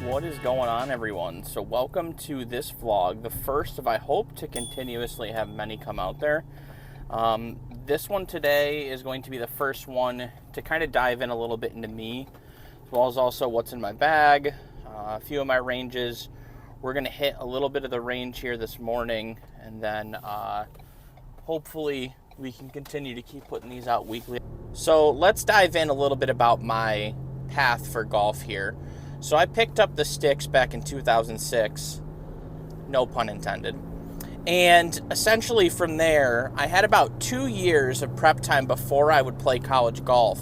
What is going on, everyone? So welcome to this vlog, the first of I hope to continuously have many come out there. This one today is going to be the first one to kind of dive in a little bit into me, as well as also what's in my bag, a few of my ranges. We're going to hit a little bit of the range here this morning, and then hopefully we can continue to keep putting these out weekly. So let's dive in a little bit about my path for golf here. So I picked up the sticks back in 2006, no pun intended. And essentially from there, I had about 2 years of prep time before I would play college golf.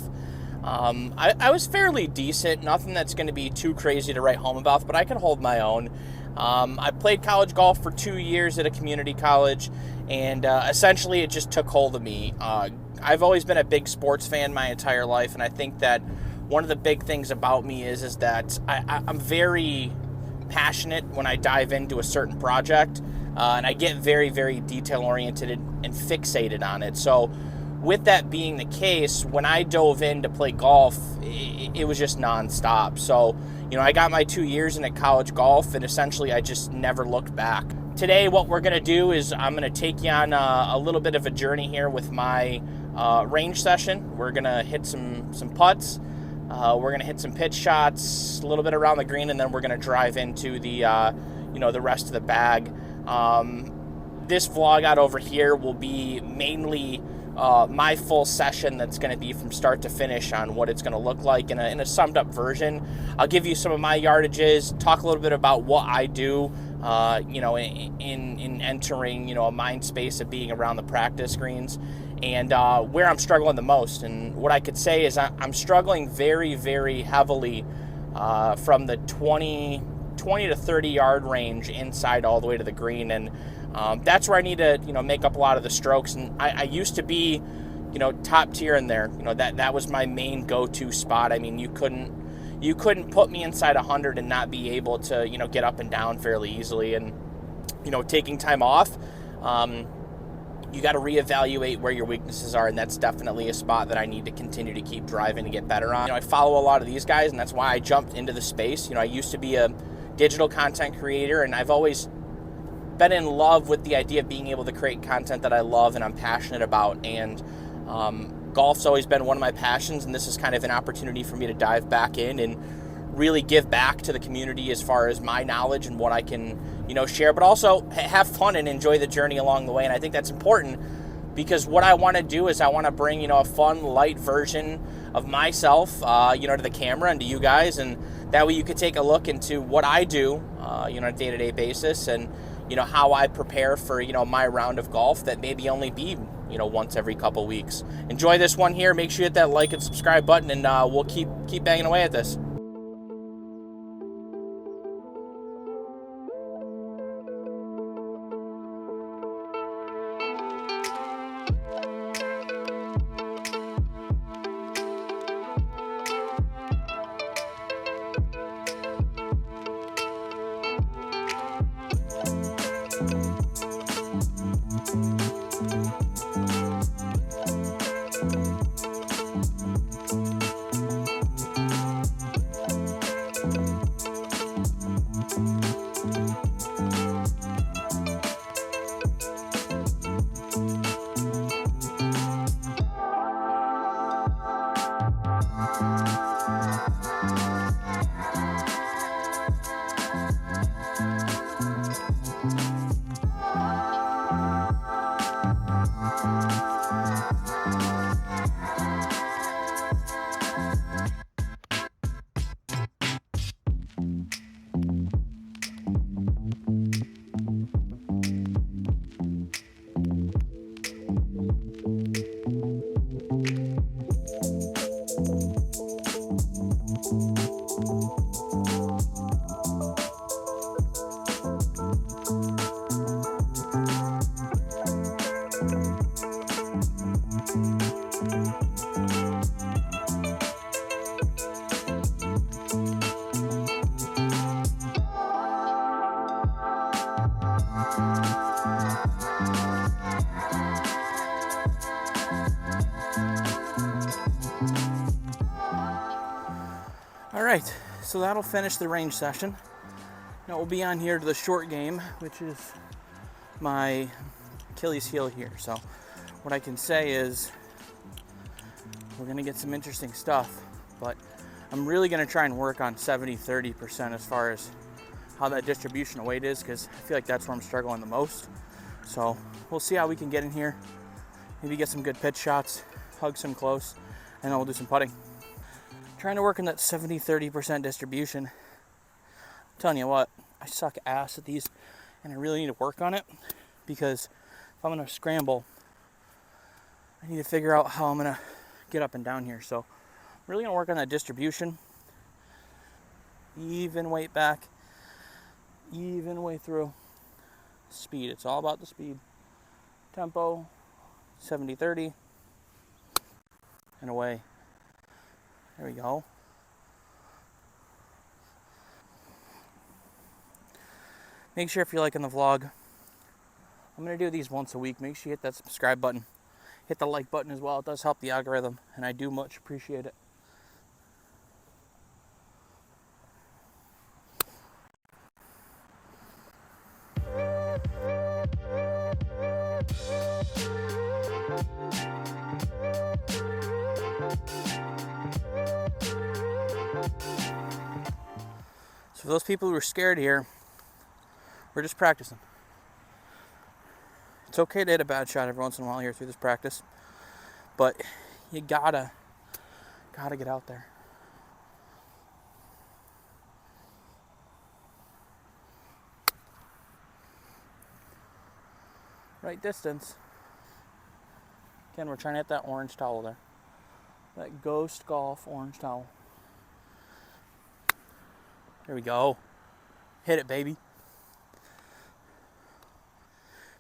I was fairly decent, nothing that's going to be too crazy to write home about, but I could hold my own. I played college golf for 2 years at a community college, and essentially it just took hold of me. I've always been a big sports fan my entire life, and I think that one of the big things about me is that I'm very passionate when I dive into a certain project, and I get very, very detail-oriented and fixated on it. So with that being the case, when I dove in to play golf, it was just nonstop. So, I got my 2 years in at college golf, and essentially I just never looked back. Today, what we're going to do is I'm going to take you on a little bit of a journey here with my range session. We're going to hit some putts. We're going to hit some pitch shots, a little bit around the green, and then we're going to drive into the, the rest of the bag. This vlog out over here will be mainly my full session that's going to be from start to finish on what it's going to look like in a summed up version. I'll give you some of my yardages, talk a little bit about what I do, in entering, a mind space of being around the practice greens, and where I'm struggling the most. And what I could say is I'm struggling very, very heavily from the 20 to 30 yard range inside all the way to the green. And that's where I need to, make up a lot of the strokes. And I used to be, top tier in there. That was my main go-to spot. I mean, you couldn't put me inside 100 and not be able to, get up and down fairly easily. And, taking time off, you got to reevaluate where your weaknesses are, and that's definitely a spot that I need to continue to keep driving to get better on. I follow a lot of these guys, and that's why I jumped into the space. I used to be a digital content creator, and I've always been in love with the idea of being able to create content that I love and I'm passionate about, and golf's always been one of my passions, and this is kind of an opportunity for me to dive back in and really give back to the community as far as my knowledge and what I can, share, but also have fun and enjoy the journey along the way. And I think that's important, because what I want to do is I want to bring, a fun, light version of myself, to the camera and to you guys, and that way you could take a look into what I do, on a day-to-day basis, and, how I prepare for, my round of golf that maybe only be, once every couple weeks. Enjoy this one here. Make sure you hit that like and subscribe button, and we'll keep banging away at this. So that'll finish the range session. Now we'll be on here to the short game, which is my Achilles heel here. So what I can say is we're gonna get some interesting stuff, but I'm really gonna try and work on 70-30% as far as how that distribution of weight is, because I feel like that's where I'm struggling the most. So we'll see how we can get in here, maybe get some good pitch shots, hug some close, and then we'll do some putting. Trying to work on that 70-30% distribution. I'm telling you what, I suck ass at these, and I really need to work on it, because if I'm gonna scramble, I need to figure out how I'm gonna get up and down here. So I'm really gonna work on that distribution. Even weight back, even way through. Speed, it's all about the speed. Tempo, 70-30, and away. There we go. Make sure if you're liking the vlog, I'm going to do these once a week. Make sure you hit that subscribe button. Hit the like button as well. It does help the algorithm, and I do much appreciate it. So for those people who are scared here, we're just practicing. It's okay to hit a bad shot every once in a while here through this practice, but you gotta get out there. Right distance. Again, we're trying to hit that orange towel there. That Ghost Golf orange towel. There we go. Hit it, baby.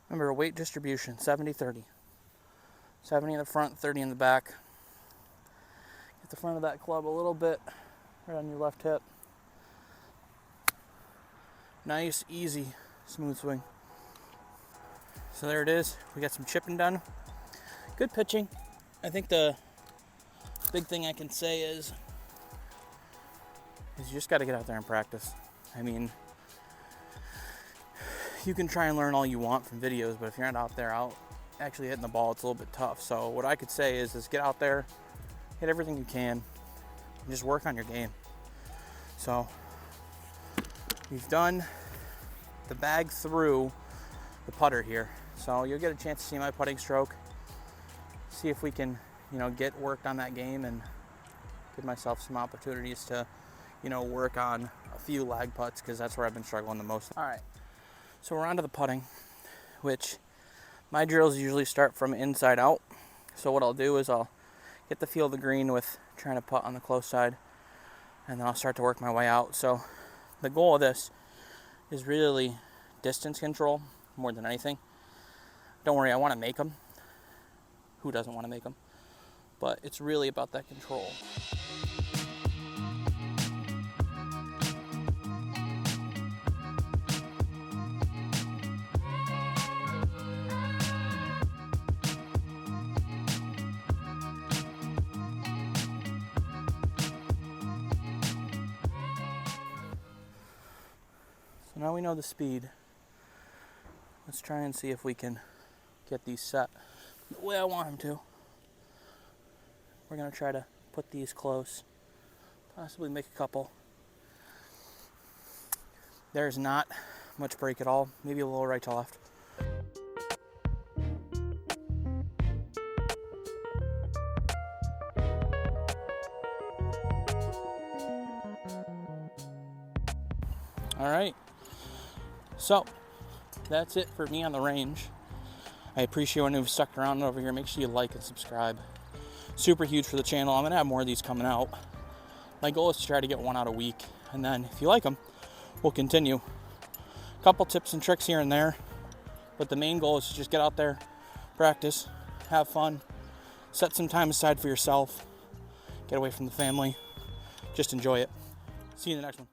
Remember, weight distribution, 70-30. 70 in the front, 30 in the back. Get the front of that club a little bit right on your left hip. Nice, easy, smooth swing. So there it is. We got some chipping done. Good pitching. I think the big thing I can say is you just got to get out there and practice. I mean, you can try and learn all you want from videos, but if you're not out there actually hitting the ball, it's a little bit tough. So what I could say is get out there, hit everything you can, and just work on your game. So we've done the bag through the putter here. So you'll get a chance to see my putting stroke, see if we can, get worked on that game and give myself some opportunities to, work on a few lag putts, because that's where I've been struggling the most. All right, so we're on to the putting, which my drills usually start from inside out. So what I'll do is I'll get the feel of the green with trying to putt on the close side, and then I'll start to work my way out. So the goal of this is really distance control more than anything. Don't worry, I want to make them. Who doesn't want to make them? But it's really about that control. So now we know the speed. Let's try and see if we can get these set the way I want them to. We're going to try to put these close, possibly make a couple. There's not much break at all, maybe a little right to left. All right, so that's it for me on the range. I appreciate anyone who's stuck around over here. Make sure you like and subscribe. Super huge for the channel. I'm gonna have more of these coming out. My goal is to try to get one out a week, and then if you like them, we'll continue. A couple tips and tricks here and there, but the main goal is to just get out there, practice, have fun, set some time aside for yourself, get away from the family, just enjoy it. See you in the next one.